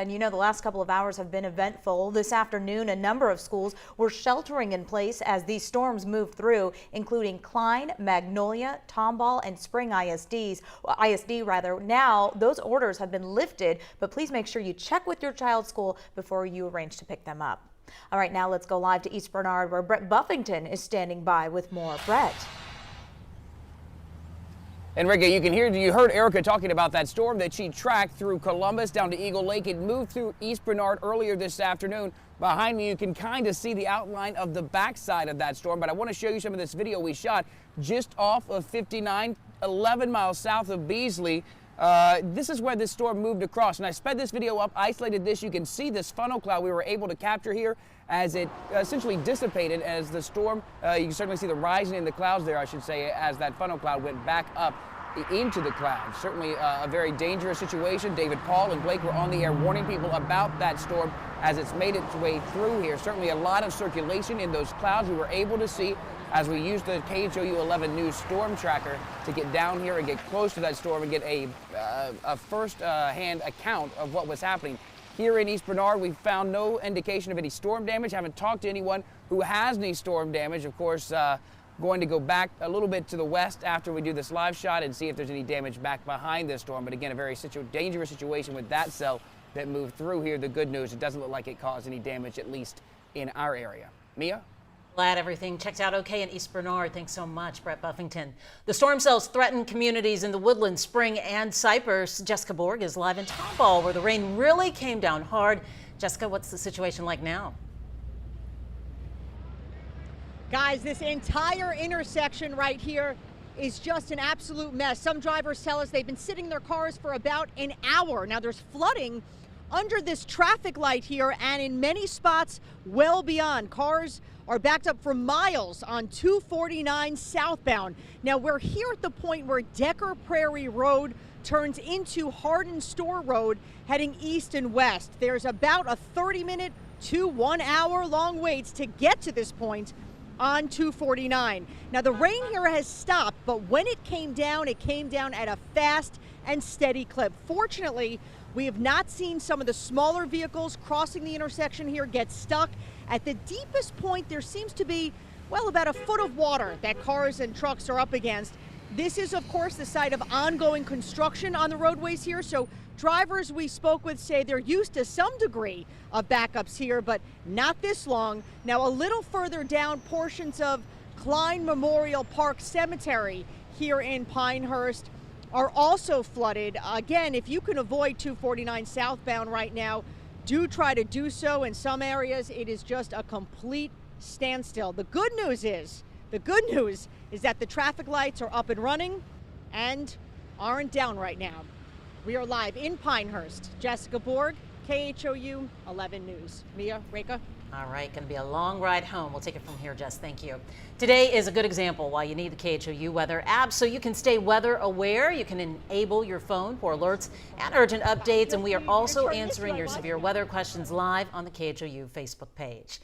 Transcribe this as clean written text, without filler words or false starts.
And you know, the last couple of hours have been eventful. This afternoon, a number of schools were sheltering in place as these storms moved through, including Klein, Magnolia, Tomball, and Spring ISD. Now, those orders have been lifted, but please make sure you check with your child's school before you arrange to pick them up. All right, now let's go live to East Bernard, where Brett Buffington is standing by with more. Brett. And Ricky, you heard Erica talking about that storm that she tracked through Columbus down to Eagle Lake. It moved through East Bernard earlier this afternoon. Behind me, you can kind of see the outline of the backside of that storm, but I want to show you some of this video we shot just off of 59, 11 miles south of Beasley. This is where this storm moved across, and I sped this video up, isolated this. You can see this funnel cloud we were able to capture here as it essentially dissipated as the storm. You can certainly see the rising in the clouds there, I should say, as that funnel cloud went back up into the clouds. Certainly a very dangerous situation. David, Paul, and Blake were on the air warning people about that storm as it's made its way through here. Certainly a lot of circulation in those clouds. We were able to see as we used the KHOU 11 News storm tracker to get down here and get close to that storm and get a first-hand account of what was happening. Here in East Bernard, we found no indication of any storm damage. Haven't talked to anyone who has any storm damage. Of course, going to go back a little bit to the west after we do this live shot and see if there's any damage back behind this storm. But again, a very dangerous situation with that cell that moved through here. The good news, it doesn't look like it caused any damage, at least in our area. Mia? Glad everything checked out okay in East Bernard. Thanks so much, Brett Buffington. The storm cells threaten communities in the Woodlands, Spring, and Cypress. Jessica Borg is live in Tomball, where the rain really came down hard. Jessica, what's the situation like now? Guys, this entire intersection right here is just an absolute mess. Some drivers tell us they've been sitting in their cars for about an hour. Now there's flooding under this traffic light here, and in many spots well beyond. Cars are backed up for miles on 249 southbound. Now we're here at the point where Decker Prairie Road turns into Hardin Store Road heading east and west. There's about a 30-minute to 1 hour long waits to get to this point on 249. Now the rain here has stopped, but when it came down at a fast and steady clip. Fortunately, we have not seen some of the smaller vehicles crossing the intersection here get stuck. At the deepest point, there seems to be, well, about a foot of water that cars and trucks are up against. This is, of course, the site of ongoing construction on the roadways here, so drivers we spoke with say they're used to some degree of backups here, but not this long. Now, a little further down, portions of Klein Memorial Park Cemetery here in Pinehurst are also flooded. Again, if you can avoid 249 southbound right now, do try to do so. In some areas, it is just a complete standstill. The good news is that the traffic lights are up and running and aren't down right now. We are live in Pinehurst. Jessica Borg, KHOU 11 News. Mia, Reka. All right, going to be a long ride home. We'll take it from here, Jess. Thank you. Today is a good example why you need the KHOU weather app so you can stay weather aware. You can enable your phone for alerts and urgent updates, and we are also answering your severe weather questions live on the KHOU Facebook page.